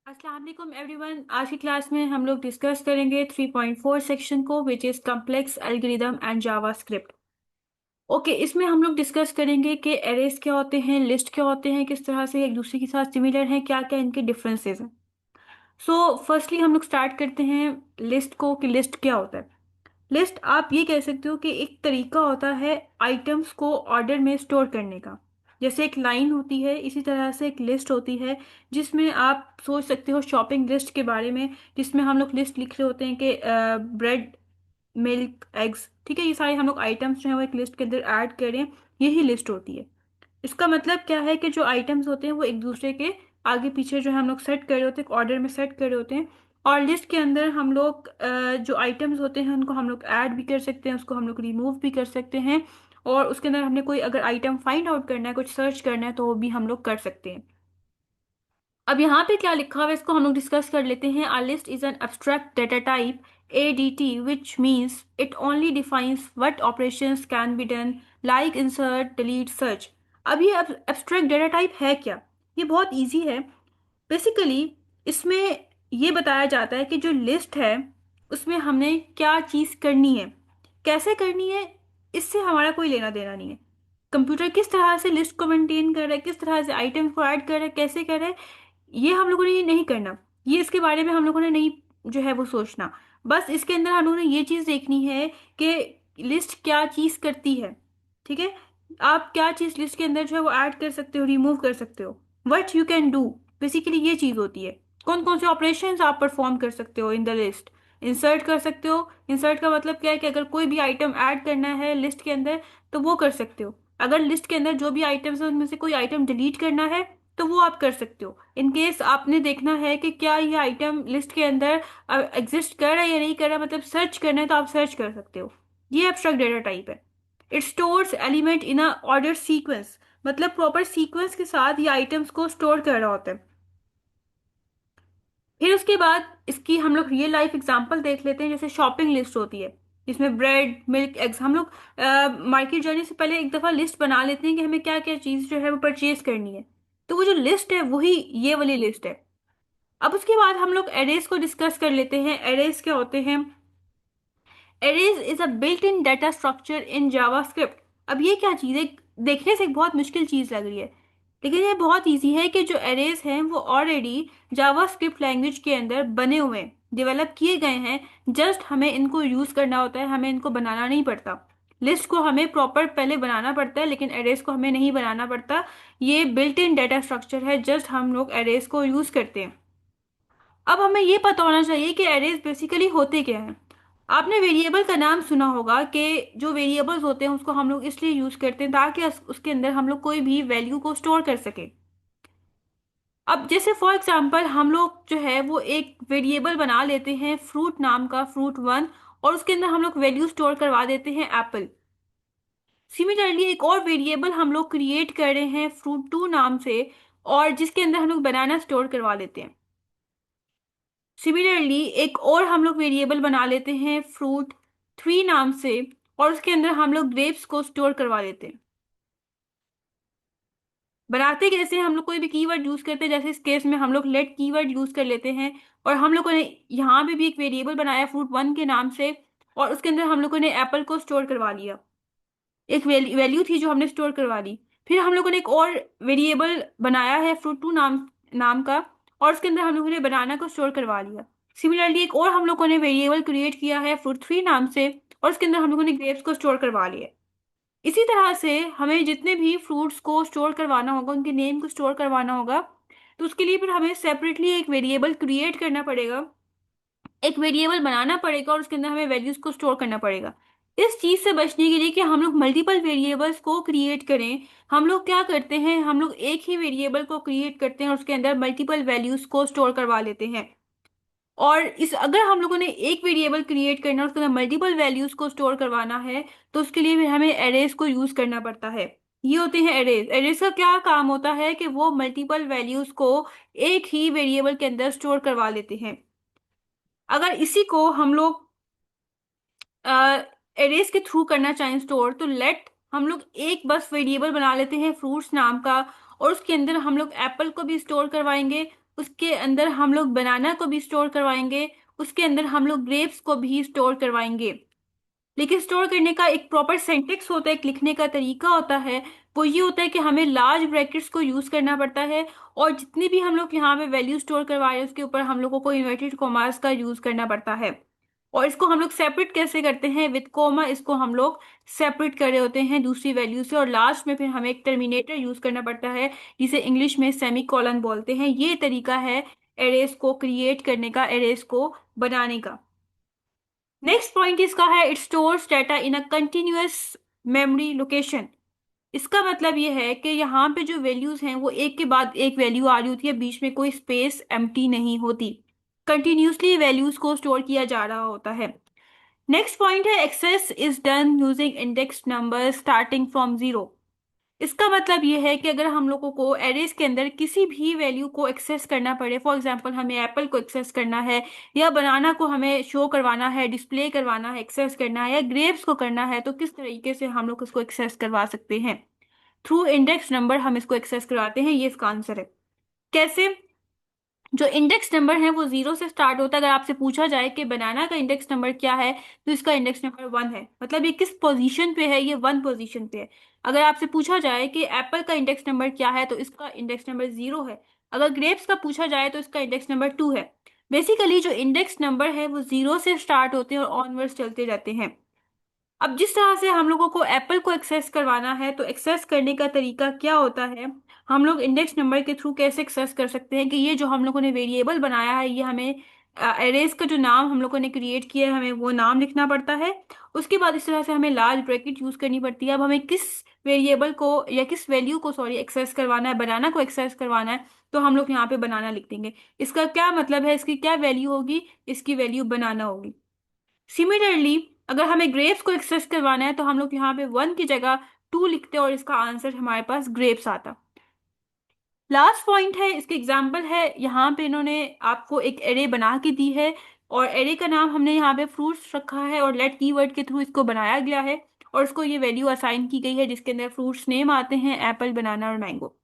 अस्सलाम वालेकुम एवरीवन। आज की क्लास में हम लोग डिस्कस करेंगे 3.4 सेक्शन को which is complex algorithm and JavaScript. Okay, इसमें हम लोग डिस्कस करेंगे कि एरेज क्या होते हैं, लिस्ट क्या होते हैं, किस तरह से एक दूसरे के साथ सिमिलर हैं, क्या क्या इनके डिफरेंसेस हैं। सो फर्स्टली हम लोग स्टार्ट करते हैं लिस्ट को कि लिस्ट क्या होता है। लिस्ट आप ये कह सकते हो कि एक तरीका होता है आइटम्स को ऑर्डर में स्टोर करने का। जैसे एक लाइन होती है, इसी तरह से एक लिस्ट होती है जिसमें आप सोच सकते हो शॉपिंग लिस्ट के बारे में, जिसमें हम लोग लिस्ट लिख रहे होते हैं कि ब्रेड, मिल्क, एग्स, ठीक है, ये सारे हम लोग आइटम्स जो है वो एक लिस्ट के अंदर ऐड करें, यही लिस्ट होती है। इसका मतलब क्या है कि जो आइटम्स होते हैं वो एक दूसरे के आगे पीछे जो है हम लोग सेट कर रहे होते हैं, ऑर्डर में सेट कर रहे होते हैं। और लिस्ट के अंदर हम लोग जो आइटम्स होते हैं उनको हम लोग ऐड भी कर सकते हैं, उसको हम लोग रिमूव भी कर सकते हैं। और उसके अंदर हमने कोई अगर आइटम फाइंड आउट करना है, कुछ सर्च करना है, तो वो भी हम लोग कर सकते हैं। अब यहाँ पे क्या लिखा हुआ है इसको हम लोग डिस्कस कर लेते हैं। A list is an abstract data type, ADT, which means it only defines what operations can be done like insert, delete, search। अब ये abstract data type है क्या? ये बहुत इजी है। बेसिकली इसमें ये बताया जाता है कि जो लिस्ट है उसमें हमने क्या चीज़ करनी है, कैसे करनी है, इससे हमारा कोई लेना देना नहीं है। कंप्यूटर किस तरह से लिस्ट को मेंटेन कर रहा है, किस तरह से आइटम्स को ऐड कर रहा है, कैसे कर रहा है, ये हम लोगों ने ये नहीं करना। ये इसके बारे में हम लोगों ने नहीं जो है वो सोचना। बस इसके अंदर हम लोगों ने ये चीज़ देखनी है कि लिस्ट क्या चीज़ करती है। ठीक है, आप क्या चीज़ लिस्ट के अंदर जो है वो ऐड कर सकते हो, रिमूव कर सकते हो, what you can do, basically ये चीज़ होती है। कौन कौन से ऑपरेशंस आप परफॉर्म कर सकते हो इन द लिस्ट। इंसर्ट कर सकते हो। इंसर्ट का मतलब क्या है कि अगर कोई भी आइटम ऐड करना है लिस्ट के अंदर तो वो कर सकते हो। अगर लिस्ट के अंदर जो भी आइटम्स है उनमें से कोई आइटम डिलीट करना है तो वो आप कर सकते हो। इन केस आपने देखना है कि क्या ये आइटम लिस्ट के अंदर एग्जिस्ट कर रहा है या नहीं कर रहा, मतलब सर्च करना है, तो आप सर्च कर सकते हो। ये एब्स्ट्रैक्ट डेटा टाइप है। It stores element in a order sequence, मतलब प्रॉपर सीक्वेंस के साथ ये आइटम्स को स्टोर कर रहा होता है। फिर उसके बाद इसकी हम लोग रियल लाइफ एग्जांपल देख लेते हैं। जैसे शॉपिंग लिस्ट होती है जिसमें ब्रेड, मिल्क, एग्स, हम लोग मार्केट जाने से पहले एक दफ़ा लिस्ट बना लेते हैं कि हमें क्या क्या चीज़ जो है वो परचेज करनी है। तो वो जो लिस्ट है वही ये वाली लिस्ट है। अब उसके बाद हम लोग एरेज को डिस्कस कर लेते हैं। एरेज क्या होते हैं? Arrays is a built in data structure in JavaScript. अब ये क्या चीज़ है? देखने से एक बहुत मुश्किल चीज़ लग रही है, लेकिन ये बहुत इजी है कि जो एरेज हैं वो ऑलरेडी जावास्क्रिप्ट लैंग्वेज के अंदर बने हुए हैं, डेवलप किए गए हैं। जस्ट हमें इनको यूज़ करना होता है, हमें इनको बनाना नहीं पड़ता। लिस्ट को हमें प्रॉपर पहले बनाना पड़ता है, लेकिन एरेज को हमें नहीं बनाना पड़ता। ये बिल्ट इन डाटा स्ट्रक्चर है, जस्ट हम लोग एरेज को यूज़ करते हैं। अब हमें ये पता होना चाहिए कि एरेज बेसिकली होते क्या हैं। आपने वेरिएबल का नाम सुना होगा कि जो वेरिएबल्स होते हैं उसको हम लोग इसलिए यूज करते हैं ताकि उसके अंदर हम लोग कोई भी वैल्यू को स्टोर कर सके। अब जैसे फॉर एग्जांपल हम लोग जो है वो एक वेरिएबल बना लेते हैं फ्रूट नाम का, फ्रूट वन, और उसके अंदर हम लोग वैल्यू स्टोर करवा देते हैं एप्पल। सिमिलरली एक और वेरिएबल हम लोग क्रिएट कर रहे हैं फ्रूट टू नाम से, और जिसके अंदर हम लोग बनाना स्टोर करवा लेते हैं। सिमिलरली एक और हम लोग वेरिएबल बना लेते हैं फ्रूट थ्री नाम से, और उसके अंदर हम लोग ग्रेप्स को स्टोर करवा लेते हैं। बनाते कैसे हैं? हम लोग कोई भी कीवर्ड यूज करते हैं, जैसे इस केस में हम लोग लेट कीवर्ड यूज कर लेते हैं। और हम लोगों ने यहाँ पे भी एक वेरिएबल बनाया फ्रूट वन के नाम से, और उसके अंदर हम लोगों ने एप्पल को स्टोर करवा लिया। एक वैल्यू थी जो हमने स्टोर करवा ली। फिर हम लोगों ने एक और वेरिएबल बनाया है फ्रूट टू नाम नाम का, और उसके अंदर हम लोगों ने बनाना को स्टोर करवा लिया। सिमिलरली एक और हम लोगों ने वेरिएबल क्रिएट किया है फ्रूट थ्री नाम से, और उसके अंदर हम लोगों ने ग्रेप्स को स्टोर करवा लिया। इसी तरह से हमें जितने भी फ्रूट्स को स्टोर करवाना होगा, उनके नेम को स्टोर करवाना होगा, तो उसके लिए फिर हमें सेपरेटली एक वेरिएबल क्रिएट करना पड़ेगा, एक वेरिएबल बनाना पड़ेगा, और उसके अंदर हमें वैल्यूज को स्टोर करना पड़ेगा। इस चीज से बचने के लिए कि हम लोग मल्टीपल वेरिएबल्स को क्रिएट करें, हम लोग क्या करते हैं, हम लोग एक ही वेरिएबल को क्रिएट करते हैं और उसके अंदर मल्टीपल वैल्यूज को स्टोर करवा लेते हैं। और इस अगर हम लोगों ने एक वेरिएबल क्रिएट करना है, उसके अंदर मल्टीपल वैल्यूज को स्टोर करवाना है, तो उसके लिए भी हमें एरेज को यूज करना पड़ता है। ये होते हैं एरेज। एरेज का क्या काम होता है कि वो मल्टीपल वैल्यूज को एक ही वेरिएबल के अंदर स्टोर करवा लेते हैं। अगर इसी को हम लोग एरेज के थ्रू करना चाहें स्टोर, तो लेट हम लोग एक बस वेरिएबल बना लेते हैं फ्रूट्स नाम का, और उसके अंदर हम लोग एप्पल को भी स्टोर करवाएंगे, उसके अंदर हम लोग बनाना को भी स्टोर करवाएंगे, उसके अंदर हम लोग ग्रेप्स को भी स्टोर करवाएंगे। लेकिन स्टोर करने का एक प्रॉपर सिंटेक्स होता है, एक लिखने का तरीका होता है। वो ये होता है कि हमें लार्ज ब्रैकेट्स को यूज करना पड़ता है, और जितनी भी हम लोग यहाँ पे वैल्यू स्टोर करवा रहे हैं उसके ऊपर हम लोगों को इन्वर्टेड कॉमास का यूज करना पड़ता है। और इसको हम लोग सेपरेट कैसे करते हैं, विद कोमा इसको हम लोग सेपरेट कर रहे होते हैं दूसरी वैल्यू से, और लास्ट में फिर हमें एक टर्मिनेटर यूज करना पड़ता है जिसे इंग्लिश में सेमी कॉलन बोलते हैं। ये तरीका है एरेस को क्रिएट करने का, एरेस को बनाने का। नेक्स्ट पॉइंट इसका है, it stores data in a continuous memory location. इसका मतलब ये है कि यहाँ पे जो वैल्यूज हैं वो एक के बाद एक वैल्यू आ रही होती है, बीच में कोई स्पेस एम्प्टी नहीं होती, कंटिन्यूसली वैल्यूज को स्टोर किया जा रहा होता है। नेक्स्ट पॉइंट है, access is done using index number starting from zero. इसका मतलब ये है कि अगर हम लोगों को एरेज के अंदर किसी भी वैल्यू को एक्सेस करना पड़े, फॉर एग्जांपल हमें एप्पल को एक्सेस करना है, या बनाना को हमें शो करवाना है, डिस्प्ले करवाना है, एक्सेस करना है, या ग्रेप्स को करना है, तो किस तरीके से हम लोग इसको एक्सेस करवा सकते हैं? थ्रू इंडेक्स नंबर हम इसको एक्सेस करवाते हैं, ये इसका आंसर है। कैसे? जो इंडेक्स नंबर है वो जीरो से स्टार्ट होता है। अगर आपसे पूछा जाए कि बनाना का इंडेक्स नंबर क्या है, तो इसका इंडेक्स नंबर वन है, मतलब ये किस पोजीशन पे है, ये वन पोजीशन पे है। अगर आपसे पूछा जाए कि एप्पल का इंडेक्स नंबर क्या है, तो इसका इंडेक्स नंबर जीरो है। अगर ग्रेप्स का पूछा जाए तो इसका इंडेक्स नंबर टू है। बेसिकली जो इंडेक्स नंबर है वो जीरो से स्टार्ट होते हैं और ऑनवर्ड्स चलते जाते हैं। अब जिस तरह से हम लोगों को एप्पल को एक्सेस करवाना है, तो एक्सेस करने का तरीका क्या होता है, हम लोग इंडेक्स नंबर के थ्रू कैसे एक्सेस कर सकते हैं कि ये जो हम लोगों ने वेरिएबल बनाया है, ये हमें एरेज का जो नाम हम लोगों ने क्रिएट किया है, हमें वो नाम लिखना पड़ता है। उसके बाद इस तरह से हमें लार्ज ब्रैकेट यूज करनी पड़ती है। अब हमें किस वेरिएबल को या किस वैल्यू को, सॉरी, एक्सेस करवाना है, बनाना को एक्सेस करवाना है, तो हम लोग यहाँ पे बनाना लिख देंगे। इसका क्या मतलब है, इसकी क्या वैल्यू होगी, इसकी वैल्यू बनाना होगी। सिमिलरली अगर हमें ग्रेप्स को एक्सेस करवाना है, तो हम लोग यहाँ पे वन की जगह टू लिखते हैं और इसका आंसर हमारे पास ग्रेप्स आता। लास्ट पॉइंट है, इसके एग्जाम्पल है, यहाँ पे इन्होंने आपको एक एरे बना के दी है, और एरे का नाम हमने यहाँ पे फ्रूट्स रखा है, और लेट कीवर्ड के थ्रू इसको बनाया गया है, और इसको ये वैल्यू असाइन की गई है जिसके अंदर फ्रूट्स नेम आते हैं, एप्पल, बनाना और मैंगो।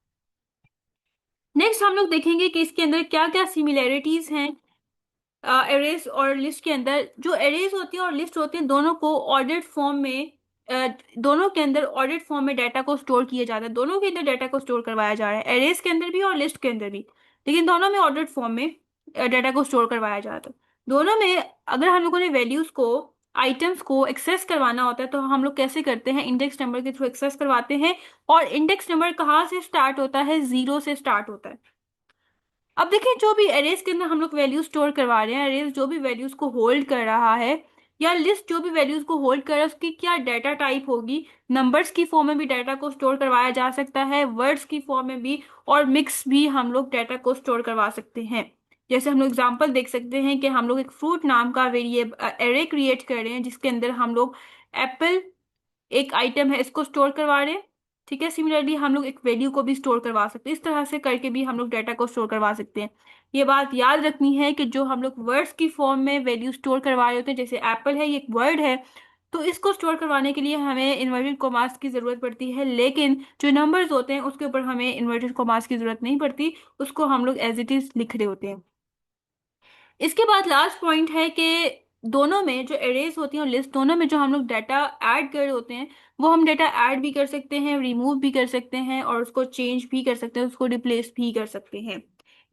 नेक्स्ट हम लोग देखेंगे कि इसके अंदर क्या क्या सिमिलैरिटीज हैं एरेज और लिस्ट के अंदर। जो एरेज होती हैं और लिस्ट होती हैं, दोनों को ऑर्डर्ड फॉर्म में, दोनों के अंदर ऑर्डर्ड फॉर्म में डाटा को स्टोर किया जाता है, दोनों के अंदर डाटा को स्टोर करवाया जा रहा है, एरेज के अंदर भी और लिस्ट के अंदर भी, लेकिन दोनों में ऑर्डर्ड फॉर्म में डाटा को स्टोर करवाया जाता है। दोनों में अगर हम लोगों ने वैल्यूज को, आइटम्स को एक्सेस करवाना होता है, तो हम लोग कैसे करते हैं, इंडेक्स नंबर के थ्रू एक्सेस करवाते हैं। और इंडेक्स नंबर कहाँ से स्टार्ट होता है, जीरो से स्टार्ट होता है। अब देखिए, जो भी एरेज के अंदर हम लोग वैल्यू स्टोर करवा रहे हैं, एरेज जो भी वैल्यूज को होल्ड कर रहा है, या लिस्ट जो भी वैल्यूज को होल्ड कर रहा है, उसकी क्या डाटा टाइप होगी। नंबर्स की फॉर्म में भी डाटा को स्टोर करवाया जा सकता है, वर्ड्स की फॉर्म में भी, और मिक्स भी हम लोग डाटा को स्टोर करवा सकते हैं। जैसे हम लोग एग्जांपल देख सकते हैं कि हम लोग एक फ्रूट नाम का वेरिएबल एरे क्रिएट कर रहे हैं, जिसके अंदर हम लोग एप्पल एक आइटम है, इसको स्टोर करवा रहे हैं। ठीक है, सिमिलरली हम लोग एक वैल्यू को भी स्टोर करवा सकते हैं, इस तरह से करके भी हम लोग डाटा को स्टोर करवा सकते हैं। ये बात याद रखनी है कि जो हम लोग वर्ड्स की फॉर्म में वैल्यू स्टोर करवा रहे होते हैं, जैसे एप्पल है, ये एक वर्ड है, तो इसको स्टोर करवाने के लिए हमें इन्वर्टेड कॉमास की जरूरत पड़ती है, लेकिन जो नंबर्स होते हैं उसके ऊपर हमें इन्वर्टेड कॉमास की जरूरत नहीं पड़ती, उसको हम लोग एज इट इज लिख रहे होते हैं। इसके बाद लास्ट पॉइंट है कि दोनों में जो एरेज होती हैं और लिस्ट, दोनों में जो हम लोग डाटा ऐड कर रहे होते हैं, वो हम डाटा ऐड भी कर सकते हैं, रिमूव भी कर सकते हैं, और उसको चेंज भी कर सकते हैं, उसको रिप्लेस भी कर सकते हैं।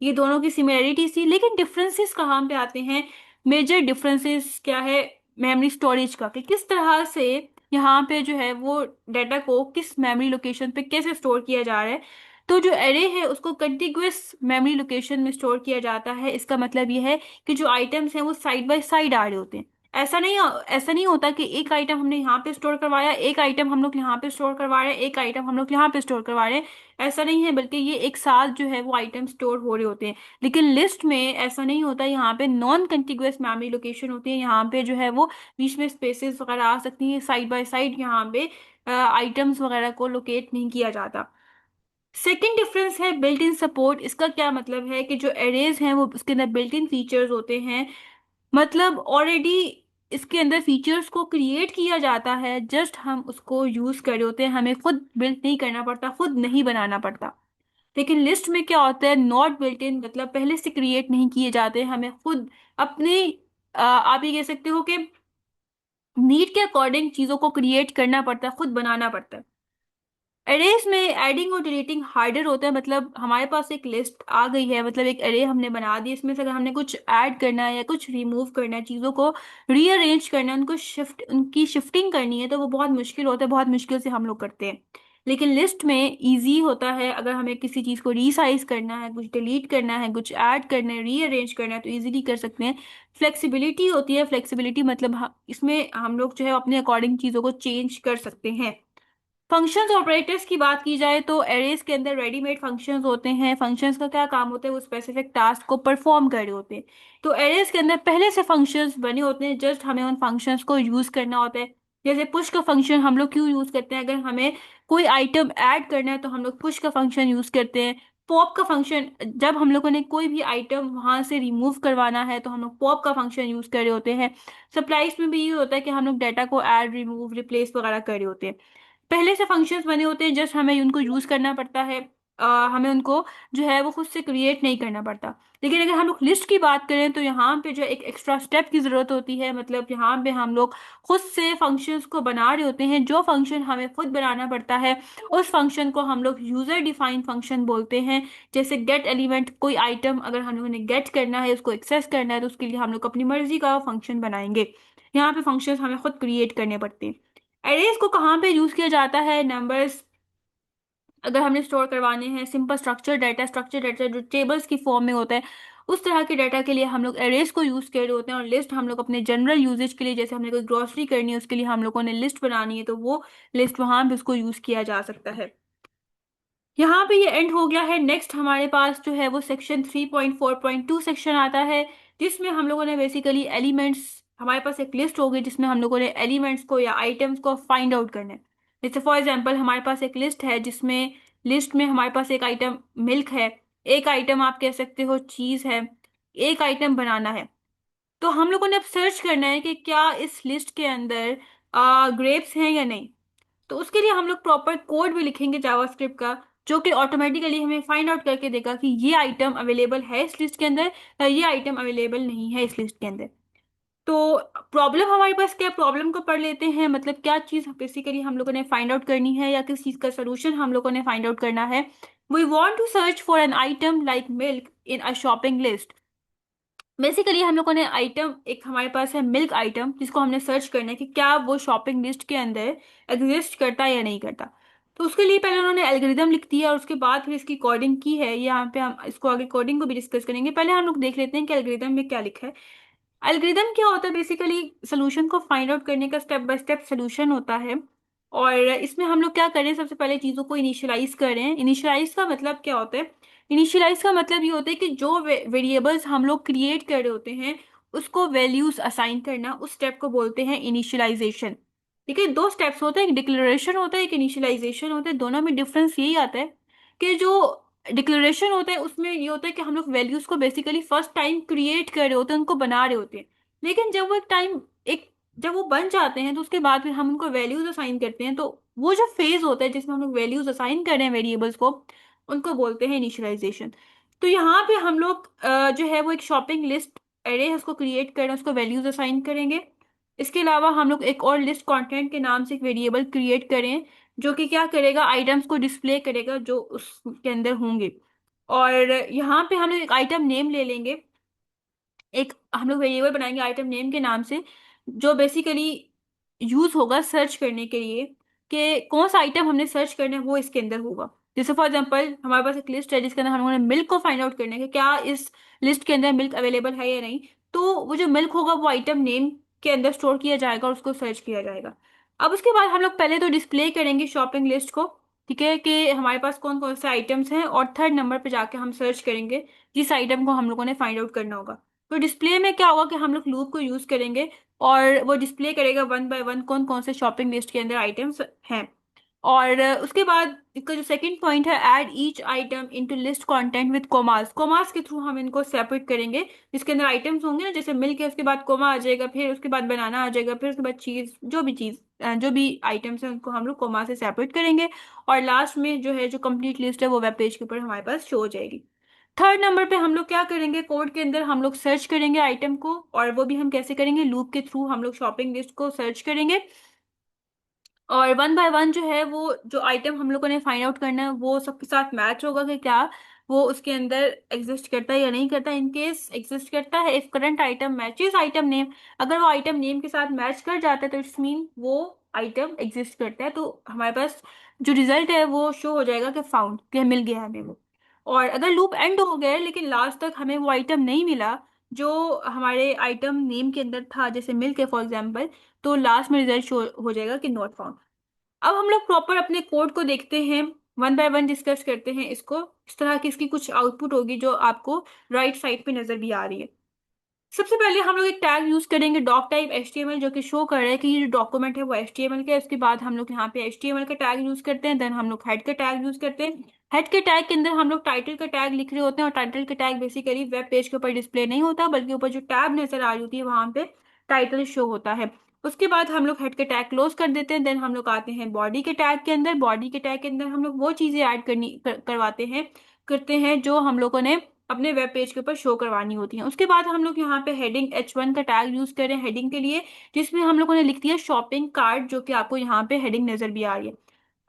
ये दोनों की सिमिलरिटीज थी, लेकिन डिफरेंसेस कहाँ पे आते हैं, मेजर डिफरेंसेस क्या है, मेमोरी स्टोरेज का, कि किस तरह से यहाँ पे जो है वो डाटा को किस मेमोरी लोकेशन पे कैसे स्टोर किया जा रहा है। तो जो एरे है उसको कंटिग्यूअस मेमोरी लोकेशन में स्टोर किया जाता है। इसका मतलब ये है कि जो आइटम्स हैं वो साइड बाय साइड आ रहे होते हैं। ऐसा नहीं होता कि एक आइटम हमने यहाँ पे स्टोर करवाया, एक आइटम हम लोग यहाँ पे स्टोर करवा रहे हैं, एक आइटम हम लोग यहाँ पे स्टोर करवा रहे हैं। ऐसा नहीं है, बल्कि ये एक साथ जो है वो आइटम स्टोर हो रहे होते हैं। लेकिन लिस्ट में ऐसा नहीं होता, यहाँ पे नॉन कंटिग्यूअस मेमोरी लोकेशन होती है, यहाँ पे जो है वो बीच में स्पेसेस वगैरह आ सकती हैं, साइड बाय साइड यहाँ पे आइटम्स वगैरह को लोकेट नहीं किया जाता। सेकेंड डिफरेंस है बिल्ट इन सपोर्ट। इसका क्या मतलब है कि जो एरेज हैं वो उसके अंदर बिल्ट इन फीचर्स होते हैं, मतलब ऑलरेडी इसके अंदर फीचर्स को क्रिएट किया जाता है, जस्ट हम उसको यूज कर रहे होते हैं, हमें खुद बिल्ड नहीं करना पड़ता, खुद नहीं बनाना पड़ता। लेकिन लिस्ट में क्या होता है, नॉट बिल्ट इन, मतलब पहले से क्रिएट नहीं किए जाते, हमें खुद अपने आप ये कह सकते हो कि नीड के अकॉर्डिंग चीजों को क्रिएट करना पड़ता है, खुद बनाना पड़ता है। अरेज में एडिंग और डिलीटिंग हार्डर होता है, मतलब हमारे पास एक लिस्ट आ गई है, मतलब एक अरे हमने बना दी, इसमें से अगर हमने कुछ ऐड करना है या कुछ रिमूव करना है, चीज़ों को रीअरेंज करना है, उनको उनकी शिफ्टिंग करनी है, तो वो बहुत मुश्किल होता है, बहुत मुश्किल से हम लोग करते हैं। लेकिन लिस्ट में इजी होता है, अगर हमें किसी चीज़ को रीसाइज करना है, कुछ डिलीट करना है, कुछ ऐड करना है, रीअरेंज करना है, तो इजीली कर सकते हैं। फ्लेक्सिबिलिटी होती है, फ्लेक्सिबिलिटी मतलब इसमें हम लोग जो है अपने अकॉर्डिंग चीज़ों को चेंज कर सकते हैं। फंक्शंस ऑपरेटर्स की बात की जाए तो एरेज के अंदर रेडीमेड फंक्शंस होते हैं। फंक्शंस का क्या काम होता है, वो स्पेसिफिक टास्क को परफॉर्म कर रहे होते हैं। तो एरेज के अंदर पहले से फंक्शंस बने होते हैं, जस्ट हमें उन फंक्शंस को यूज करना होता है। जैसे पुश का फंक्शन हम लोग क्यों यूज करते हैं, अगर हमें कोई आइटम ऐड करना है तो हम लोग पुश का फंक्शन यूज करते हैं। पॉप का फंक्शन, जब हम लोगों ने कोई भी आइटम वहां से रिमूव करवाना है तो हम लोग पॉप का फंक्शन यूज कर रहे होते हैं। सप्लाइज में भी ये होता है कि हम लोग डाटा को ऐड, रिमूव, रिप्लेस वगैरह कर रहे होते हैं। पहले से फंक्शंस बने होते हैं, जस्ट हमें उनको यूज करना पड़ता है। हमें उनको जो है वो खुद से क्रिएट नहीं करना पड़ता। लेकिन अगर हम लोग लिस्ट की बात करें तो यहाँ पे जो एक एक्स्ट्रा स्टेप की ज़रूरत होती है, मतलब यहाँ पे हम लोग खुद से फंक्शंस को बना रहे होते हैं। जो फंक्शन हमें खुद बनाना पड़ता है उस फंक्शन को हम लोग यूजर डिफाइंड फंक्शन बोलते हैं। जैसे गेट एलिमेंट, कोई आइटम अगर हम लोगों ने गेट करना है, उसको एक्सेस करना है, तो उसके लिए हम लोग अपनी मर्जी का फंक्शन बनाएंगे। यहाँ पे फंक्शंस हमें खुद क्रिएट करने पड़ते हैं। अरेज को कहाँ पे यूज किया जाता है, नंबर्स अगर हमने स्टोर करवाने हैं, सिंपल स्ट्रक्चर डाटा जो टेबल्स की फॉर्म में होता है, उस तरह के डाटा के लिए हम लोग अरेज को यूज कर रहे होते हैं। और लिस्ट हम लोग अपने जनरल यूजेज के लिए, जैसे हमने कोई ग्रोसरी करनी है उसके लिए हम लोगों ने लिस्ट बनानी है, तो वो लिस्ट वहां पे उसको यूज किया जा सकता है। यहाँ पे ये एंड हो गया है। नेक्स्ट हमारे पास जो है वो सेक्शन 3.4.2 सेक्शन आता है, जिसमें हम लोगों ने बेसिकली एलिमेंट्स, हमारे पास एक लिस्ट होगी जिसमें हम लोगों ने एलिमेंट्स को या आइटम्स को फाइंड आउट करना है। जैसे फॉर एग्जांपल हमारे पास एक लिस्ट है, जिसमें लिस्ट में हमारे पास एक आइटम मिल्क है, एक आइटम आप कह सकते हो चीज है, एक आइटम बनाना है। तो हम लोगों ने अब सर्च करना है कि क्या इस लिस्ट के अंदर ग्रेप्स हैं या नहीं। तो उसके लिए हम लोग प्रॉपर कोड भी लिखेंगे जावास्क्रिप्ट का, जो कि ऑटोमेटिकली हमें फाइंड आउट करके देगा कि ये आइटम अवेलेबल है इस लिस्ट के अंदर या ये आइटम अवेलेबल नहीं है इस लिस्ट के अंदर। तो प्रॉब्लम हमारे पास क्या, प्रॉब्लम को पढ़ लेते हैं, मतलब क्या चीज़ बेसिकली हम लोगों ने फाइंड आउट करनी है या किस चीज़ का सोल्यूशन हम लोगों ने फाइंड आउट करना है। We want to search for an item like milk in a shopping list. Basically हम लोगों ने आइटम, एक हमारे पास है मिल्क आइटम, जिसको हमने सर्च करना है कि क्या वो शॉपिंग लिस्ट के अंदर एग्जिस्ट करता है या नहीं करता। तो उसके लिए पहले उन्होंने एल्गोरिदम लिख दिया और उसके बाद फिर इसकी कोडिंग की है। यहाँ पे हम इसको आगे कोडिंग को भी डिस्कस करेंगे, पहले हम लोग देख लेते हैं कि एल्गोरिदम में क्या लिखा है। एल्गोरिदम क्या होता है, बेसिकली सोल्यूशन को फाइंड आउट करने का स्टेप बाय स्टेप सोल्यूशन होता है। और इसमें हम लोग क्या करें, सबसे पहले चीज़ों को इनिशियलाइज करें। इनिशियलाइज का मतलब क्या होता है, इनिशियलाइज का मतलब ये होता है कि जो वेरिएबल्स हम लोग क्रिएट कर रहे होते हैं उसको वैल्यूज असाइन करना, उस स्टेप को बोलते हैं इनिशियलाइजेशन। ठीक है, दो स्टेप्स होते हैं, एक डिक्लेरेशन होता है, एक इनिशियलाइजेशन होता है। दोनों में डिफरेंस यही आता है कि जो डिक्लेरेशन होता है उसमें ये होता है कि हम लोग वैल्यूज को बेसिकली फर्स्ट टाइम क्रिएट कर रहे होते हैं, उनको बना रहे होते हैं। लेकिन जब वो एक टाइम, एक जब वो बन जाते हैं तो उसके बाद फिर हम उनको वैल्यूज असाइन करते हैं। तो वो जो फेज होता है जिसमें हम लोग वैल्यूज असाइन कर रहे हैं वेरिएबल्स को, उनको बोलते हैं इनिशियलाइजेशन। तो यहाँ पे हम लोग जो है वो एक शॉपिंग लिस्ट अरे है उसको क्रिएट कर रहे हैं, उसको वैल्यूज असाइन करेंगे। इसके अलावा हम लोग एक और लिस्ट कंटेंट के नाम से एक वेरिएबल क्रिएट करें, जो कि क्या करेगा, आइटम्स को डिस्प्ले करेगा जो उसके अंदर होंगे। और यहाँ पे हम लोग एक आइटम नेम ले लेंगे, एक हम लोग वेरिएबल बनाएंगे आइटम नेम के नाम से, जो बेसिकली यूज होगा सर्च करने के लिए कि कौन सा आइटम हमने सर्च करना है वो इसके अंदर होगा। जैसे फॉर एग्जांपल हमारे पास एक लिस्ट है जिसके अंदर हम लोगों ने मिल्क को फाइंड आउट करना है कि क्या इस लिस्ट के अंदर मिल्क अवेलेबल है या नहीं। तो वो जो मिल्क होगा वो आइटम नेम के अंदर स्टोर किया जाएगा और उसको सर्च किया जाएगा। अब उसके बाद हम लोग पहले तो डिस्प्ले करेंगे शॉपिंग लिस्ट को, ठीक है, कि हमारे पास कौन कौन से आइटम्स हैं, और थर्ड नंबर पे जाके हम सर्च करेंगे जिस आइटम को हम लोगों ने फाइंड आउट करना होगा। तो डिस्प्ले में क्या होगा कि हम लोग लूप को यूज करेंगे और वो डिस्प्ले करेगा वन बाय वन कौन कौन से शॉपिंग लिस्ट के अंदर आइटम्स हैं। और उसके बाद इसका जो सेकंड पॉइंट है, add each item into list content with commas. Commas के थ्रू हम इनको सेपरेट करेंगे। जिसके अंदर आइटम्स होंगे ना, जैसे मिल्क है उसके बाद कोमा आ जाएगा, फिर उसके बाद बनाना आ जाएगा, फिर उसके बाद चीज, जो भी आइटम्स है उनको हम लोग कोमा से सेपरेट करेंगे। और लास्ट में जो है, जो कंप्लीट लिस्ट है वो वेब पेज के ऊपर हमारे पास शो हो जाएगी। थर्ड नंबर पे हम लोग क्या करेंगे, कोड के अंदर हम लोग सर्च करेंगे आइटम को, और वो भी हम कैसे करेंगे, लूप के थ्रू हम लोग शॉपिंग लिस्ट को सर्च करेंगे। और वन बाय वन जो है, वो जो आइटम हम लोगों ने फाइंड आउट करना है वो सबके साथ मैच होगा कि क्या वो उसके अंदर एग्जिस्ट करता है या नहीं करता। इन केस एग्जिस्ट करता है, if current item matches item name, अगर वो आइटम नेम के साथ मैच कर जाता है तो इट्स मीन वो आइटम एग्जिस्ट करता है। तो हमारे पास जो रिजल्ट है वो शो हो जाएगा कि फाउंड, कि मिल गया हमें वो। और अगर लूप एंड हो गया है लेकिन लास्ट तक हमें वो आइटम नहीं मिला जो हमारे आइटम नेम के अंदर था, जैसे मिल्क है फॉर एग्जाम्पल, तो लास्ट में रिजल्ट शो हो जाएगा कि नॉट फाउंड। अब हम लोग प्रॉपर अपने कोड को देखते हैं, वन बाय वन डिस्कस करते हैं इसको। इस तरह की इसकी कुछ आउटपुट होगी जो आपको राइट साइड पे नजर भी आ रही है। सबसे पहले हम लोग एक टैग यूज करेंगे, डॉक टाइप HTML, जो कि शो कर रहा है कि ये जो डॉक्यूमेंट है वो HTML का है। उसके बाद हम लोग यहाँ पे HTML का टैग यूज करते हैं। देन हम लोग हेड का टैग यूज करते हैं। हेड के टैग के अंदर हम लोग टाइटल का टैग लिख रहे होते हैं, और टाइटल का टैग बेसिकली वेब पेज के ऊपर डिस्प्ले नहीं होता, बल्कि ऊपर जो टैब नजर आ रही होती है वहां पे टाइटल शो होता है। उसके बाद हम लोग हेड के टैग क्लोज कर देते हैं। देन हम लोग आते हैं बॉडी के टैग के अंदर। बॉडी के टैग के अंदर हम लोग वो चीजें ऐड करवाते हैं, करते हैं जो हम लोगों ने अपने वेब पेज के ऊपर शो करवानी होती हैं। उसके बाद हम लोग यहाँ पे हेडिंग H1 का टैग यूज करें हेडिंग के लिए, जिसमें हम लोगों ने लिख दिया शॉपिंग कार्ट, जो कि आपको यहाँ पे हेडिंग नजर भी आ रही है।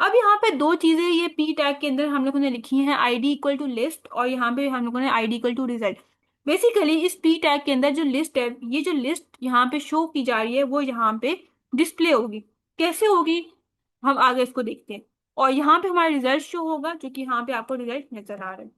अब यहाँ पे दो चीजें ये पी टैग के अंदर हम लोगों ने लिखी हैं, आईडी इक्वल टू लिस्ट, और यहाँ पे हम लोगों ने ID equal to result. Basically इस पी टैग के अंदर जो लिस्ट है, ये जो लिस्ट यहाँ पे शो की जा रही है वो यहाँ पे डिस्प्ले होगी। कैसे होगी, हम आगे इसको देखते हैं। और यहाँ पे हमारा रिजल्ट शो होगा, जो कि यहाँ पे आपको रिजल्ट नजर आ रहा है।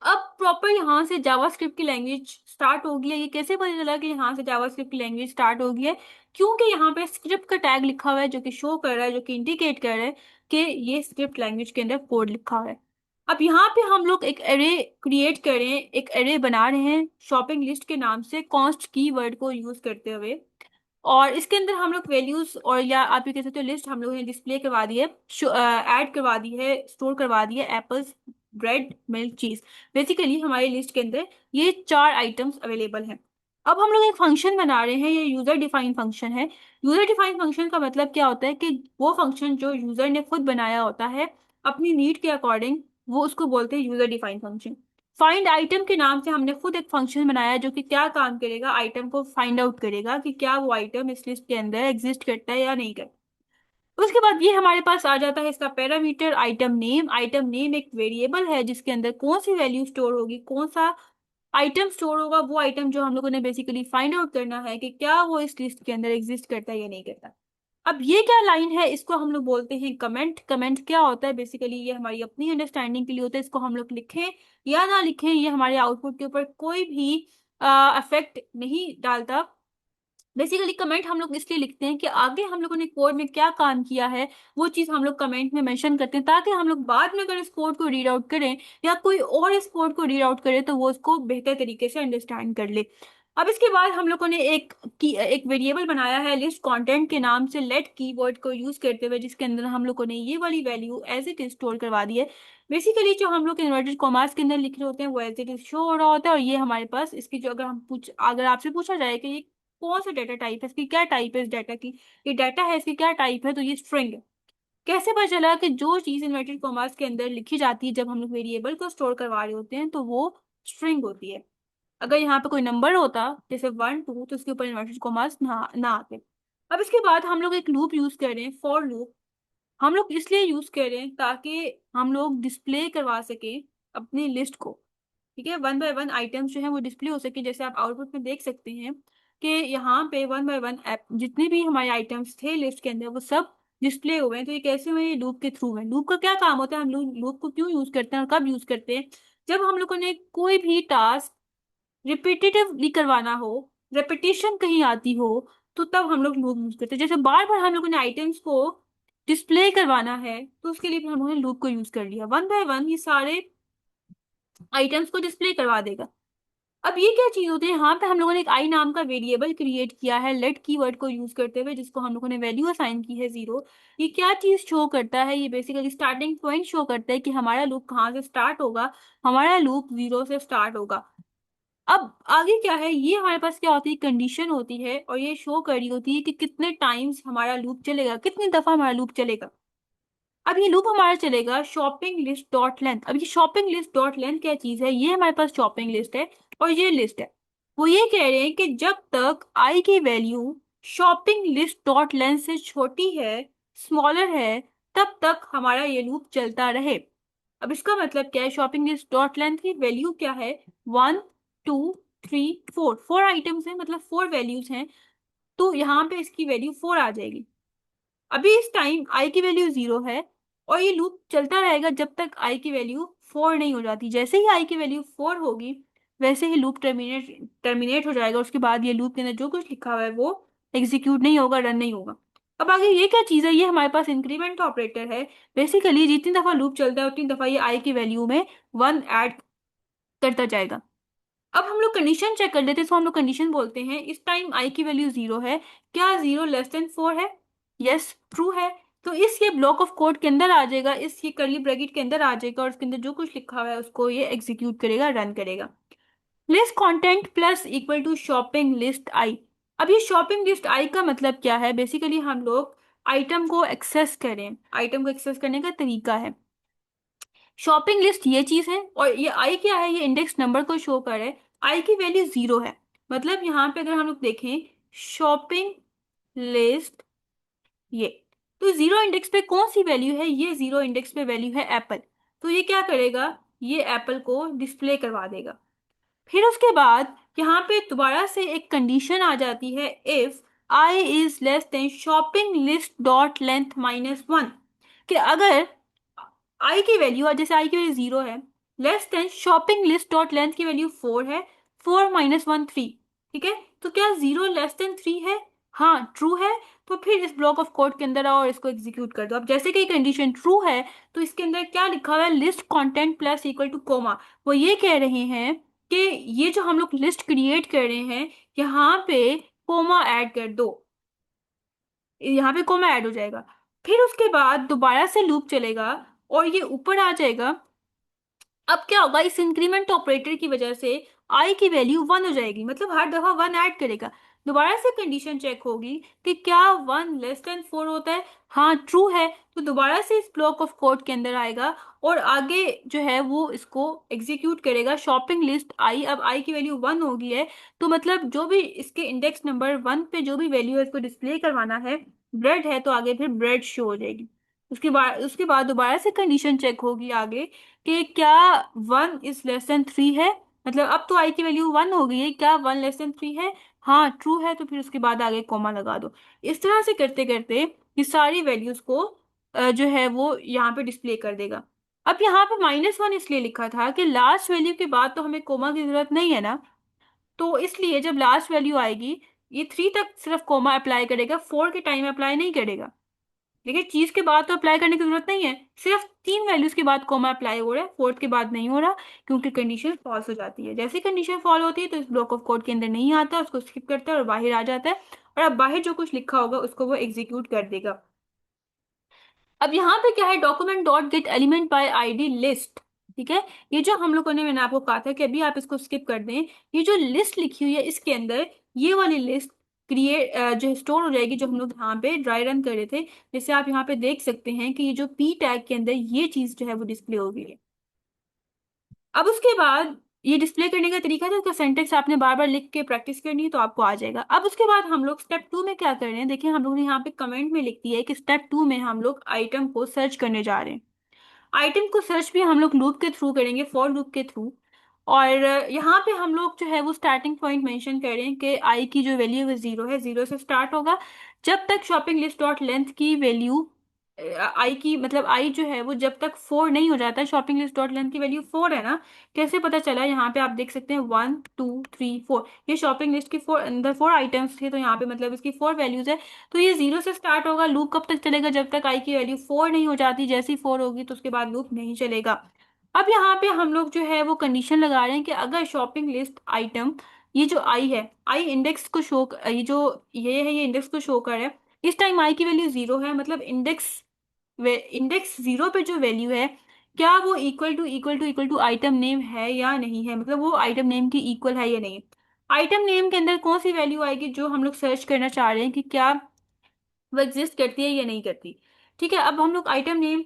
अब प्रॉपर यहाँ से जावास्क्रिप्ट की लैंग्वेज स्टार्ट हो गई है। ये कैसे पता चला कि यहाँ से जावास्क्रिप्ट की लैंग्वेज स्टार्ट हो गई है, क्योंकि यहाँ पे स्क्रिप्ट का टैग लिखा हुआ है, जो कि शो कर रहा है, जो कि इंडिकेट कर रहा है कि ये स्क्रिप्ट लैंग्वेज के अंदर कोड लिखा हुआ है। अब यहाँ पे हम लोग एक एरे क्रिएट करें, एक एरे बना रहे हैं शॉपिंग लिस्ट के नाम से, कॉन्स्ट की वर्ड को यूज करते हुए। और इसके अंदर हम लोग वैल्यूज, और या आप ये कह सकते हो लिस्ट, हम लोग ने डिस्प्ले करवा दी है, ऐड करवा दी है, स्टोर करवा दी है, एप्पल्स, ब्रेड, मिल्क, चीज। बेसिकली हमारी लिस्ट के अंदर ये चार आइटम्स अवेलेबल हैं। अब हम लोग एक फंक्शन बना रहे हैं, ये यूजर डिफाइंड फंक्शन है। यूजर डिफाइंड फंक्शन का मतलब क्या होता है कि वो फंक्शन जो यूजर ने खुद बनाया होता है अपनी नीड के अकॉर्डिंग, वो उसको बोलते हैं user defined function. Find item के नाम से हमने खुद एक फंक्शन बनाया है, जो कि क्या काम करेगा, आइटम को फाइंड आउट करेगा कि क्या वो आइटम इस लिस्ट के अंदर एग्जिस्ट करता है या नहीं करता। उसके बाद ये हमारे पास आ जाता है इसका parameter item name. Item name एक वेरिएबल है जिसके अंदर कौन सी वैल्यू स्टोर होगी, कौन सा आइटम स्टोर होगा, वो आइटम जो हम लोगों ने बेसिकली फाइंड आउट करना है कि क्या वो इस लिस्ट के अंदर एग्जिस्ट करता है या नहीं करता। अब ये क्या लाइन है, इसको हम लोग बोलते हैं कमेंट। कमेंट क्या होता है, बेसिकली ये हमारी अपनी अंडरस्टैंडिंग के लिए होता है। इसको हम लोग लिखें या ना लिखें, ये हमारे आउटपुट के ऊपर कोई भी इफेक्ट नहीं डालता। बेसिकली कमेंट हम लोग इसलिए लिखते हैं कि आगे हम लोगों ने कोड में क्या काम किया है वो चीज हम लोग कमेंट में मेंशन करते हैं, ताकि हम लोग बाद में अगर इस कोड को रीड आउट करें या कोई और इस कोड को रीड आउट करे तो वो उसको बेहतर तरीके से अंडरस्टैंड कर ले। अब इसके बाद हम लोगों ने एक वेरिएबल बनाया है लिस्ट कंटेंट के नाम से, लेट कीवर्ड को यूज करते हुए, जिसके अंदर हम लोगों ने ये वाली value as it is store करवा दी है। बेसिकली जो हम लोग इन्वर्टेड कॉमास के अंदर लिख रहे होते हैं वो एज इट इज शो हो रहा होता है। और ये हमारे पास इसकी जो, अगर आपसे पूछा जाए कि ये कौन सा डाटा टाइप है, इसकी क्या टाइप है, इस डाटा की, ये डाटा है इसकी क्या टाइप है, तो ये स्ट्रिंग है। कैसे पता चला कि जो चीज इन्वर्टेड कॉमास के अंदर लिखी जाती है जब हम लोग वेरिएबल को स्टोर करवा रहे होते हैं तो वो स्ट्रिंग होती है। अगर यहाँ पे कोई नंबर होता जैसे 1 2, तो उसके ऊपर इन्वर्टेड कॉमास ना ना आते। अब इसके बाद हम लोग एक लूप यूज करें, फॉर लूप। हम लोग इसलिए यूज करें ताकि हम लोग डिस्प्ले करवा सके अपनी लिस्ट को। ठीक है, वन बाय वन आइटम्स जो है वो डिस्प्ले हो सके। जैसे आप आउटपुट में देख सकते हैं कि यहाँ पे वन बाय वन ऐप जितने भी हमारे आइटम्स थे लिस्ट के अंदर वो सब डिस्प्ले हुए हैं। तो ये कैसे हुए, लूप के थ्रू है। लूप का क्या काम होता है, हम लोग लूप को क्यों यूज करते हैं और कब यूज करते हैं, जब हम लोगों ने कोई भी टास्क रिपीटेटिवली करवाना हो, रेपिटेशन कहीं आती हो, तो तब हम लोग लूप यूज करते हैं। जैसे बार बार हम लोगों ने आइटम्स को डिस्प्ले करवाना है तो उसके लिए भी हम लोगों ने लूप को यूज कर लिया। वन बाय वन ये सारे आइटम्स को डिस्प्ले करवा देगा। अब ये क्या चीज होती है, यहाँ पे हम लोगों ने एक आई नाम का वेरिएबल क्रिएट किया है लेट कीवर्ड को यूज करते हुए, जिसको हम लोगों ने वैल्यू असाइन की है 0। ये क्या चीज शो करता है, ये बेसिकली स्टार्टिंग पॉइंट शो करता है कि हमारा लूप कहाँ से स्टार्ट होगा। हमारा लूप 0 से स्टार्ट होगा। अब आगे क्या है, ये हमारे पास क्या होती है, कंडीशन होती है, और ये शो कर रही होती है कि कितने टाइम्स हमारा लूप चलेगा, कितनी दफा हमारा लूप चलेगा। अब ये लूप हमारा चलेगा शॉपिंग लिस्ट डॉट लेंथ। अब ये शॉपिंग लिस्ट डॉट लेंथ क्या चीज है, ये हमारे पास शॉपिंग लिस्ट है और ये लिस्ट है। वो ये कह रहे हैं कि जब तक आई की value shopping list dot length से छोटी है, स्मॉलर है, तब तक हमारा ये लूप चलता रहे। अब इसका मतलब क्या है, शॉपिंग लिस्ट डॉट लेंथ की वैल्यू क्या है, 1 2 3 4, 4 आइटम्स हैं, मतलब 4 वैल्यूज हैं। तो यहाँ पे इसकी वैल्यू 4 आ जाएगी। अभी इस टाइम आई की वैल्यू 0 है और ये लूप चलता रहेगा जब तक आई की वैल्यू 4 नहीं हो जाती। जैसे ही आई की वैल्यू 4 होगी वैसे ही लूप टर्मिनेट टर्मिनेट हो जाएगा। उसके बाद ये लूप के अंदर जो कुछ लिखा हुआ है वो एग्जीक्यूट नहीं होगा, रन नहीं होगा। अब आगे ये क्या चीज़ है, ये हमारे पास इंक्रीमेंट ऑपरेटर है। बेसिकली जितनी दफा लूप चलता है उतनी दफा ये आई की वैल्यू में 1 ऐड करता जाएगा। अब हम लोग कंडीशन चेक कर लेते हैं, तो हम लोग कंडीशन बोलते हैं इस टाइम आई की वैल्यू 0 है, क्या 0 <4 है, यस ट्रू है। तो इस ये ब्लॉक ऑफ कोड के अंदर आ जाएगा, इस ये कर्ली ब्रैकेट के अंदर आ जाएगा और उसके अंदर जो कुछ लिखा हुआ है उसको ये एग्जीक्यूट करेगा, रन करेगा। List content plus equal to shopping list आई। अब ये शॉपिंग लिस्ट आई का मतलब क्या है, बेसिकली हम लोग आइटम को एक्सेस करें, आइटम को एक्सेस करने का तरीका है। शॉपिंग लिस्ट ये चीज है और ये आई क्या है, ये इंडेक्स नंबर को शो कर है। आई की वैल्यू 0 है, मतलब यहाँ पे अगर हम लोग देखें शॉपिंग लिस्ट ये, तो 0 इंडेक्स पे कौन सी वैल्यू है, ये 0 इंडेक्स पे वैल्यू है एप्पल। तो ये क्या करेगा, ये एप्पल को डिस्प्ले करवा देगा। फिर उसके बाद यहाँ पे दोबारा से एक कंडीशन आ जाती है, if I is less than shopping list dot length -1, कि अगर आई की वैल्यू, जैसे आई की वैल्यू 0 है, less than shopping list dot length की वैल्यू 4 है, 4 - 1 3। ठीक है, तो क्या 0 <3 है, हाँ ट्रू है। तो फिर इस ब्लॉक ऑफ कोड के अंदर आओ और इसको एग्जीक्यूट कर दो। अब जैसे कि कंडीशन ट्रू है तो इसके अंदर क्या लिखा हुआ है, list content plus equal two comma. वो ये कह रहे हैं कि ये जो हम लोग लिस्ट क्रिएट कर रहे हैं यहाँ पे कोमा ऐड कर दो, यहाँ पे कोमा ऐड हो जाएगा। फिर उसके बाद दोबारा से लूप चलेगा और ये ऊपर आ जाएगा। अब क्या होगा, इस इंक्रीमेंट ऑपरेटर की वजह से आई की वैल्यू 1 हो जाएगी, मतलब हर दफा 1 ऐड करेगा। दोबारा से कंडीशन चेक होगी कि क्या 1 <4 होता है, हाँ ट्रू है। तो दोबारा से इस ब्लॉक ऑफ कोड के अंदर आएगा और आगे जो है वो इसको एग्जीक्यूट करेगा शॉपिंग लिस्ट आई। अब आई की वैल्यू 1 हो गई है, तो मतलब जो भी इसके इंडेक्स नंबर 1 पे जो भी वैल्यू है इसको डिस्प्ले करवाना है। ब्रेड है तो आगे फिर ब्रेड शो हो जाएगी। उसके बाद दोबारा से कंडीशन चेक होगी आगे कि क्या 1 <3 है, मतलब अब तो आई की वैल्यू 1 हो गई है, क्या 1 <3 है, हाँ ट्रू है। तो फिर उसके बाद आगे कॉमा लगा दो। इस तरह से करते करते ये सारी वैल्यूज को जो है वो यहाँ पे डिस्प्ले कर देगा। अब यहाँ पे -1 इसलिए लिखा था कि लास्ट वैल्यू के बाद तो हमें कोमा की जरूरत नहीं है ना, तो इसलिए जब लास्ट वैल्यू आएगी ये 3 तक सिर्फ कोमा अप्लाई करेगा, 4 के टाइम अप्लाई नहीं करेगा। देखिए चीज के बाद तो अप्लाई करने की जरूरत नहीं है, सिर्फ 3 वैल्यूज के बाद कॉमा अप्लाई हो रहा है, फोर्थ के बाद नहीं हो रहा, क्योंकि कंडीशन फॉल्स हो जाती है। जैसे कंडीशन फॉल होती है तो इस ब्लॉक ऑफ कोड के अंदर नहीं आता, उसको स्किप करता है और बाहर आ जाता है। और अब बाहर जो कुछ लिखा होगा उसको वो एग्जीक्यूट कर देगा। अब यहाँ पे क्या है, document dot get element by ID list. ठीक है, ये जो हम लोगों ने, मैंने आपको कहा था कि अभी आप इसको स्किप कर दें, ये जो लिस्ट लिखी हुई है इसके अंदर ये वाली लिस्ट क्रिएट जो स्टोर हो जाएगी, जो हम लोग यहाँ पे ड्राई रन कर रहे थे। जैसे आप यहाँ पे देख सकते हैं कि ये जो पी टैग के अंदर ये चीज जो है वो डिस्प्ले हो गई है। अब उसके बाद ये डिस्प्ले करने का तरीका था, उसका सेंटेक्स आपने बार बार लिख के प्रैक्टिस करनी है तो आपको आ जाएगा। अब उसके बाद हम लोग स्टेप 2 में क्या कर रहे हैं, देखिए हम लोग ने यहाँ पे कमेंट में लिख दिया है कि स्टेप 2 में हम लोग आइटम को सर्च करने जा रहे हैं। आइटम को सर्च भी हम लोग लूप के थ्रू करेंगे, फॉर लूप के थ्रू। और यहाँ पे हम लोग जो है वो स्टार्टिंग पॉइंट मेंशन कर रहे हैं कि आई की जो वैल्यू है 0 है, 0 से स्टार्ट होगा जब तक शॉपिंग लिस्ट डॉट लेंथ की वैल्यू आई की, मतलब आई जो है वो जब तक 4 नहीं हो जाता। शॉपिंग लिस्ट डॉट लेंथ की वैल्यू 4 है ना, कैसे पता चला, यहाँ पे आप देख सकते हैं 1 2 3 4, ये शॉपिंग लिस्ट की 4 अंदर 4 आइटम्स थे, तो यहाँ पे मतलब इसकी 4 वैल्यूज है। तो ये 0 से स्टार्ट होगा, लूप कब तक चलेगा, जब तक आई की वैल्यू 4 नहीं हो जाती। जैसी 4 होगी तो उसके बाद लूप नहीं चलेगा। अब यहाँ पे हम लोग जो है वो कंडीशन लगा रहे हैं कि अगर शॉपिंग लिस्ट आइटम, ये जो आई है, आई इंडेक्स को शो, ये जो ये है ये इंडेक्स को शो कर रहा है, इस टाइम आई की वैल्यू जीरो है, मतलब इंडेक्स जीरो पे जो वैल्यू है, क्या वो इक्वल टू आइटम नेम है या नहीं है, मतलब वो आइटम नेम की इक्वल है या नहीं। आइटम नेम के अंदर कौन सी वैल्यू आएगी जो हम लोग सर्च करना चाह रहे हैं कि क्या वो एग्जिस्ट करती है या नहीं करती। ठीक है, अब हम लोग item name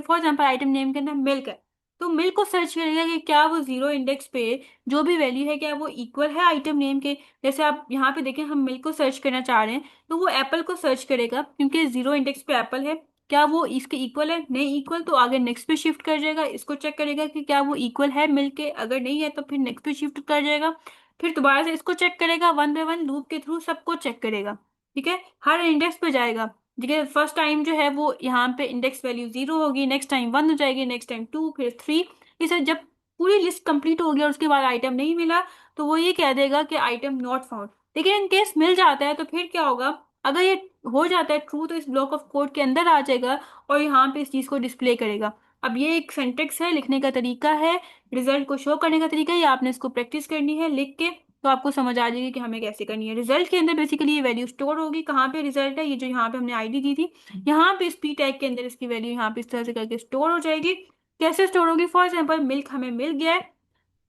for example item name के अंदर मिल्क है, तो मिल्क को सर्च करेगा कि क्या वो जीरो इंडेक्स पे जो भी वैल्यू है क्या वो इक्वल है आइटम नेम के। जैसे आप यहाँ पे देखें, हम मिल्क को सर्च करना चाह रहे हैं, तो वो एप्पल को सर्च करेगा क्योंकि जीरो इंडेक्स पे एप्पल है, क्या वो इसके इक्वल है, नहीं इक्वल तो आगे नेक्स्ट पे शिफ्ट कर जाएगा, इसको चेक करेगा कि क्या वो इक्वल है मिल्क के, अगर नहीं है तो फिर नेक्स्ट पे शिफ्ट कर जाएगा, फिर दोबारा से इसको चेक करेगा, वन बाय वन लूप के थ्रू सबको चेक करेगा। ठीक है, हर इंडेक्स पे जाएगा। ठीक है, फर्स्ट टाइम जो है वो यहाँ पे इंडेक्स वैल्यू जीरो होगी, नेक्स्ट टाइम वन हो जाएगी, नेक्स्ट टाइम टू, फिर थ्री। इसे जब पूरी लिस्ट कंप्लीट हो गई और उसके बाद आइटम नहीं मिला, तो वो ये कह देगा कि आइटम नॉट फाउंड। लेकिन इन केस मिल जाता है तो फिर क्या होगा, अगर ये हो जाता है ट्रू, तो इस ब्लॉक ऑफ कोड के अंदर आ जाएगा और यहाँ पे इस चीज को डिस्प्ले करेगा। अब ये एक सिंटेक्स है, लिखने का तरीका है, रिजल्ट को शो करने का तरीका है, ये आपने इसको प्रैक्टिस करनी है लिख के, तो आपको समझ आ जाएगी कि हमें कैसे करनी है। रिजल्ट के अंदर बेसिकली ये वैल्यू स्टोर होगी, कहाँ पे रिजल्ट है, ये जो यहाँ पे हमने आईडी दी थी, यहाँ पे इस पी टैग के अंदर इसकी वैल्यू यहाँ पे इस तरह से करके स्टोर हो जाएगी। कैसे स्टोर होगी, फॉर एग्जाम्पल मिल्क हमें मिल गया है,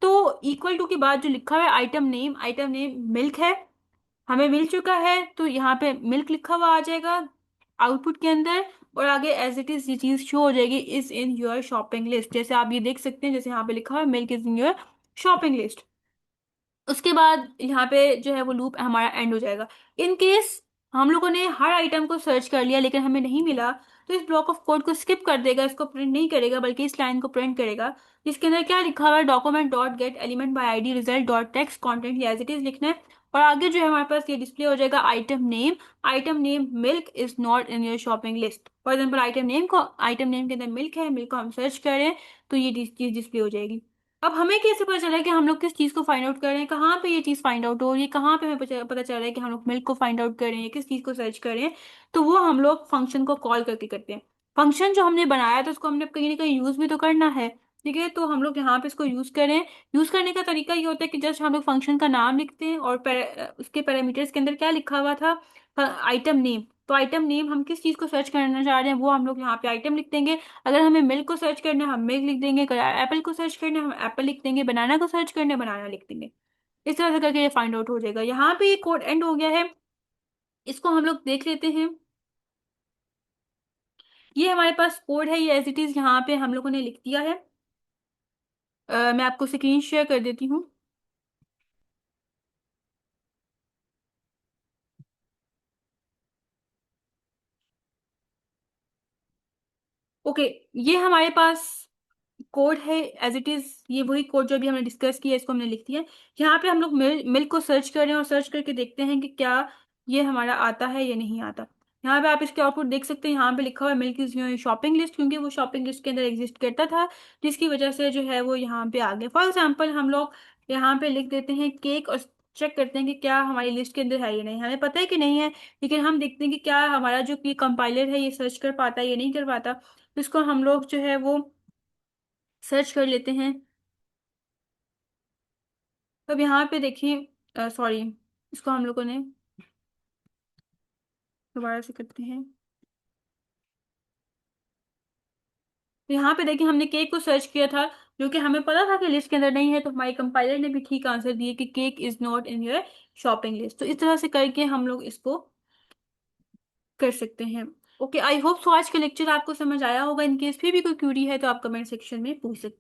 तो इक्वल टू के बाद जो लिखा हुआ है आइटम नेम मिल्क है, हमें मिल चुका है, तो यहाँ पे मिल्क लिखा हुआ आ जाएगा आउटपुट के अंदर, और आगे एज इट इज ये चीज शो हो जाएगी, is in your shopping list, जैसे आप ये देख सकते हैं, जैसे यहाँ पे लिखा हुआ है milk is in your shopping list. उसके बाद यहाँ पे जो है वो लूप हमारा एंड हो जाएगा। इन केस हम लोगों ने हर आइटम को सर्च कर लिया लेकिन हमें नहीं मिला, तो इस ब्लॉक ऑफ कोड को स्किप कर देगा, इसको प्रिंट नहीं करेगा बल्कि इस लाइन को प्रिंट करेगा, जिसके अंदर क्या लिखा हुआ है, document dot get element by ID result dot text content as it is लिखना है। और आगे जो है हमारे पास ये डिस्प्ले हो जाएगा item name milk is not in your shopping list. For example item name के अंदर मिल्क है, मिल्क को हम सर्च करें तो ये चीज डिस्प्ले हो जाएगी। अब हमें कैसे पता चला कि हम लोग किस चीज को फाइंड आउट कर रहे हैं, कहाँ पे ये चीज फाइंड आउट हो रही है, कहाँ पे हमें पता चल रहा है कि हम लोग मिल्क को फाइंड आउट कर रहे हैं, किस चीज को सर्च कर रहे हैं, तो वो हम लोग फंक्शन को कॉल करके करते हैं। फंक्शन जो हमने बनाया तो उसको हमने कहीं ना कहीं यूज भी तो करना है। ठीक है, तो हम लोग यहाँ पे इसको यूज करें। यूज करने का तरीका ये होता है कि जस्ट हम लोग फंक्शन का नाम लिखते हैं और उसके पैरामीटर्स के अंदर क्या लिखा हुआ था, आइटम नेम, तो आइटम नेम हम किस चीज को सर्च करना चाह रहे हैं वो हम लोग यहाँ पे आइटम लिख देंगे। अगर हमें मिल्क को सर्च करना है हम मिल्क लिख देंगे, अगर एप्पल को सर्च करना है हम एप्पल लिख देंगे, बनाना को सर्च करना है बनाना लिख देंगे। इस तरह से करके ये फाइंड आउट हो जाएगा। यहाँ पे ये कोड एंड हो गया है, इसको हम लोग देख लेते हैं। ये हमारे पास कोड है, ये एज इट इज यहाँ पे हम लोगों ने लिख दिया है। मैं आपको स्क्रीन शेयर कर देती हूँ। ओके, ये हमारे पास कोड है एज इट इज, ये वही कोड जो अभी हमने डिस्कस किया इसको हमने लिख दिया है। यहाँ पे हम लोग मिल्क को सर्च कर रहे हैं और सर्च करके देखते हैं कि क्या ये हमारा आता है या नहीं आता। यहाँ पे आप इसके आउटपुट देख सकते हैं, यहाँ पे लिखा हुआ है milk is your shopping list, क्योंकि वो शॉपिंग लिस्ट के अंदर एग्जिस्ट करता था, जिसकी वजह से जो है वो यहाँ पे आ गया। फॉर एग्जाम्पल हम लोग यहाँ पे लिख देते हैं केक और चेक करते हैं कि क्या हमारी लिस्ट के अंदर है या नहीं, हमें पता है कि नहीं है, लेकिन हम देखते हैं कि क्या हमारा जो ये कंपाइलर है ये सर्च कर पाता है या नहीं कर पाता, तो इसको हम लोग जो है वो सर्च कर लेते हैं। अब यहाँ पे देखिए, सॉरी, इसको हम लोगों ने दोबारा से करते हैं। तो यहाँ पे देखिए हमने केक को सर्च किया था, जो कि हमें पता था कि लिस्ट के अंदर नहीं है, तो हमारी कंपाइलर ने भी ठीक आंसर दिए कि cake is not in your shopping list. तो इस तरह से करके हम लोग इसको कर सकते हैं। ओके, आई होप सो आज का लेक्चर आपको समझ आया होगा। इन केस फिर भी कोई क्यूरी है तो आप कमेंट सेक्शन में पूछ सकते हैं।